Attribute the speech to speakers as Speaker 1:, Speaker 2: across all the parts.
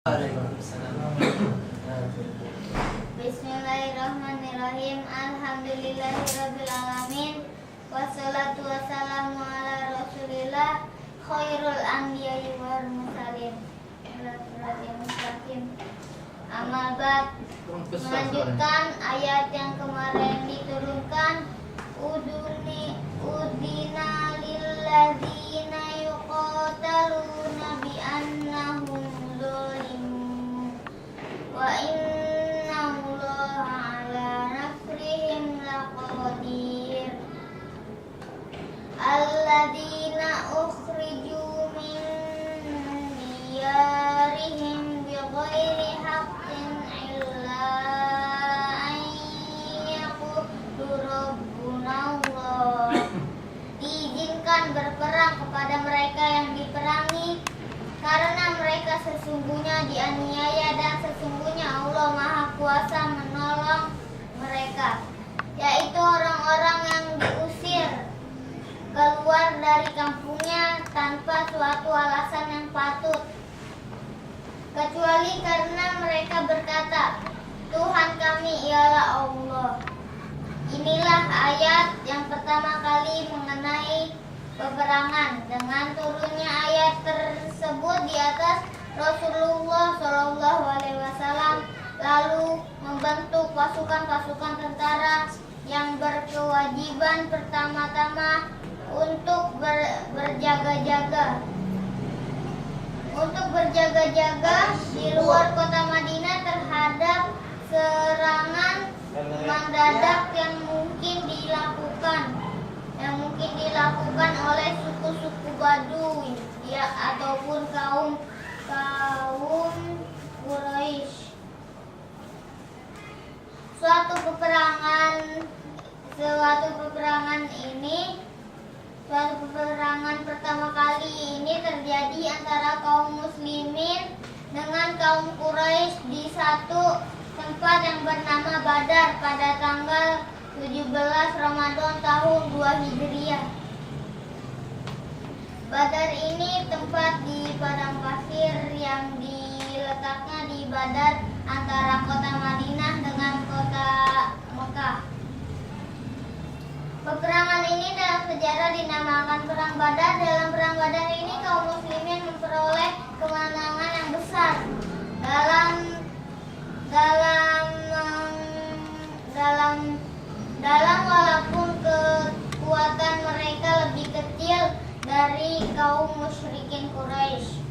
Speaker 1: Bismillahirrahmanirrahim. Alhamdulillahirabbil alamin. Wassalatu wassalamu ala Rasulillah khairul anbiya'i wal mursalin. Amal bab, melanjutkan ayat yang kemarin diturunkan. Udina lilladzina yuqataluna bi annahum zulimun wa innallaha ala nasrihim laqadir. Alladzina ukhriju min diyarihim bighairi haqqin illa an yaqulu rabbuna Allah. Diizinkan berperang kepada mereka yang diperangi karena mereka sesungguhnya dianiaya dan sesungguhnya Allah Maha Kuasa menolong mereka, yaitu orang-orang yang diusir keluar dari kampungnya tanpa suatu alasan yang patut, kecuali karena mereka berkata, Tuhan kami ialah Allah. Inilah ayat yang pertama kali mengenai peperangan. Dengan turunnya ayat tersebut di atas, Rasulullah SAW lalu membentuk pasukan-pasukan tentara yang berkewajiban pertama-tama untuk berjaga-jaga di luar kota Madinah terhadap serangan mendadak yang mungkin dilakukan oleh suku-suku Baduy ataupun kaum Quraisy. Suatu peperangan pertama kali ini terjadi antara kaum muslimin dengan kaum Quraisy di satu tempat yang bernama Badar pada tanggal 17 Ramadan tahun 2 Hijriah. Badar ini tempat di padang pasir yang diletaknya di Badar antara kota Madinah dengan kota Mekah. Peperangan ini dalam sejarah dinamakan Perang Badar. Dalam Perang Badar ini kaum muslimin memperoleh kemenangan yang besar dalam walaupun kekuatan mereka lebih kecil dari kaum musyrikin Quraisy.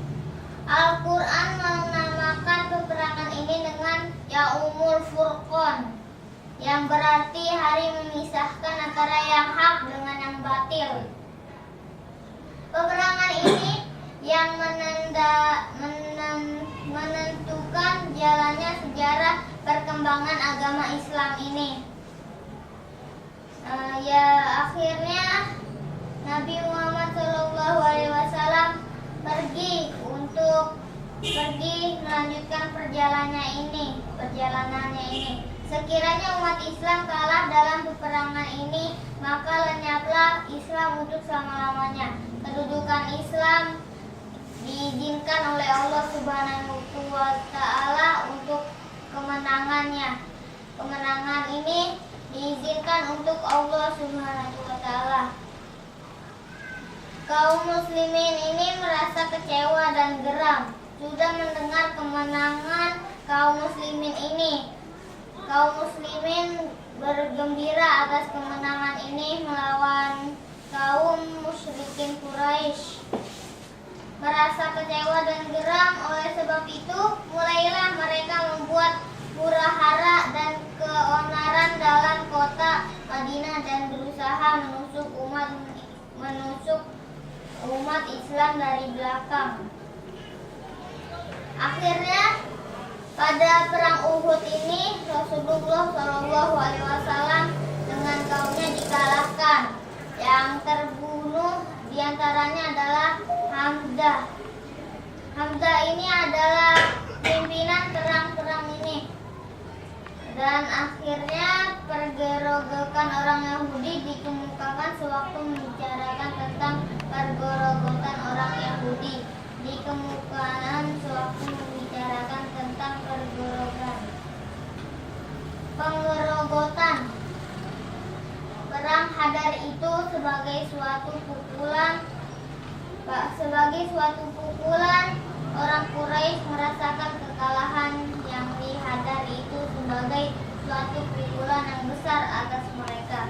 Speaker 1: Al-Quran menamakan peperangan ini dengan Yaumul Furqan, yang berarti hari memisahkan antara yang hak dengan yang batil. Peperangan ini yang menentukan jalannya sejarah perkembangan agama Islam ini. Akhirnya Nabi Muhammad SAW pergi melanjutkan perjalanannya ini. Sekiranya umat Islam kalah dalam peperangan ini, maka lenyaplah Islam untuk selama-lamanya. Kedudukan Islam diizinkan oleh Allah Subhanahu wa Ta'ala untuk kemenangannya. Kemenangan ini diizinkan untuk Allah Subhanahu wa Ta'ala. Kaum muslimin ini merasa kecewa dan geram sudah mendengar kemenangan kaum muslimin ini. Kaum muslimin bergembira atas kemenangan ini melawan kaum musyrikin Quraisy. Merasa kecewa dan geram, oleh sebab itu mulailah mereka membuat huru-hara dan keonaran dalam kota Madinah dan berusaha menusuk umat Islam dari belakang. Akhirnya pada perang Uhud ini Rasulullah SAW dengan kaumnya dikalahkan. Yang terbunuh diantaranya adalah Hamzah. Hamzah ini adalah pimpinan perang ini. Dan akhirnya pergerogokan orang Yahudi dikemukakan sewaktu membicarakan tentang pergerogokan orang Yahudi. Dikemukakan sewaktu membicarakan membicarakan tentang penggerogotan. Perang Hadar itu sebagai suatu pukulan, orang Quraisy merasakan kekalahan yang di Hadar itu sebagai suatu pukulan yang besar atas mereka.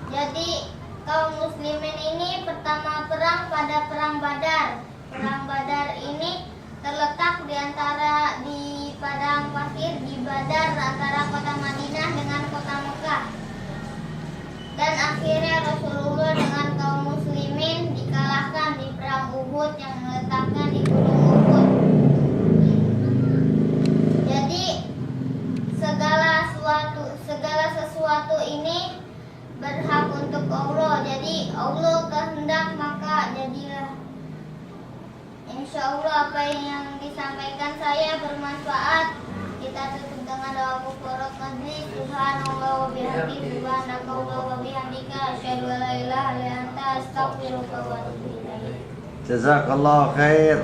Speaker 1: Jadi kaum muslimin ini pertama perang pada perang Badar. Perang Badar ini terletak di padang pasir di Badar antara kota Madinah dengan kota Mekah. Dan akhirnya Rasulullah dengan kaum muslimin dikalahkan di perang Uhud yang letaknya di Gunung Uhud. Jadi segala sesuatu ini berhak untuk Allah. Jadi Allah kehendak maka jadilah. Insya Allah apa yang disampaikan saya bermanfaat. Kita tutup dengan doa kafaratul majlis. Subhanallah wa bihamdihi subhanakallah wa bihamdika asyhadu an la ilaha illa anta astaghfiruka wa atubu ilaik.
Speaker 2: Jazakallah khair.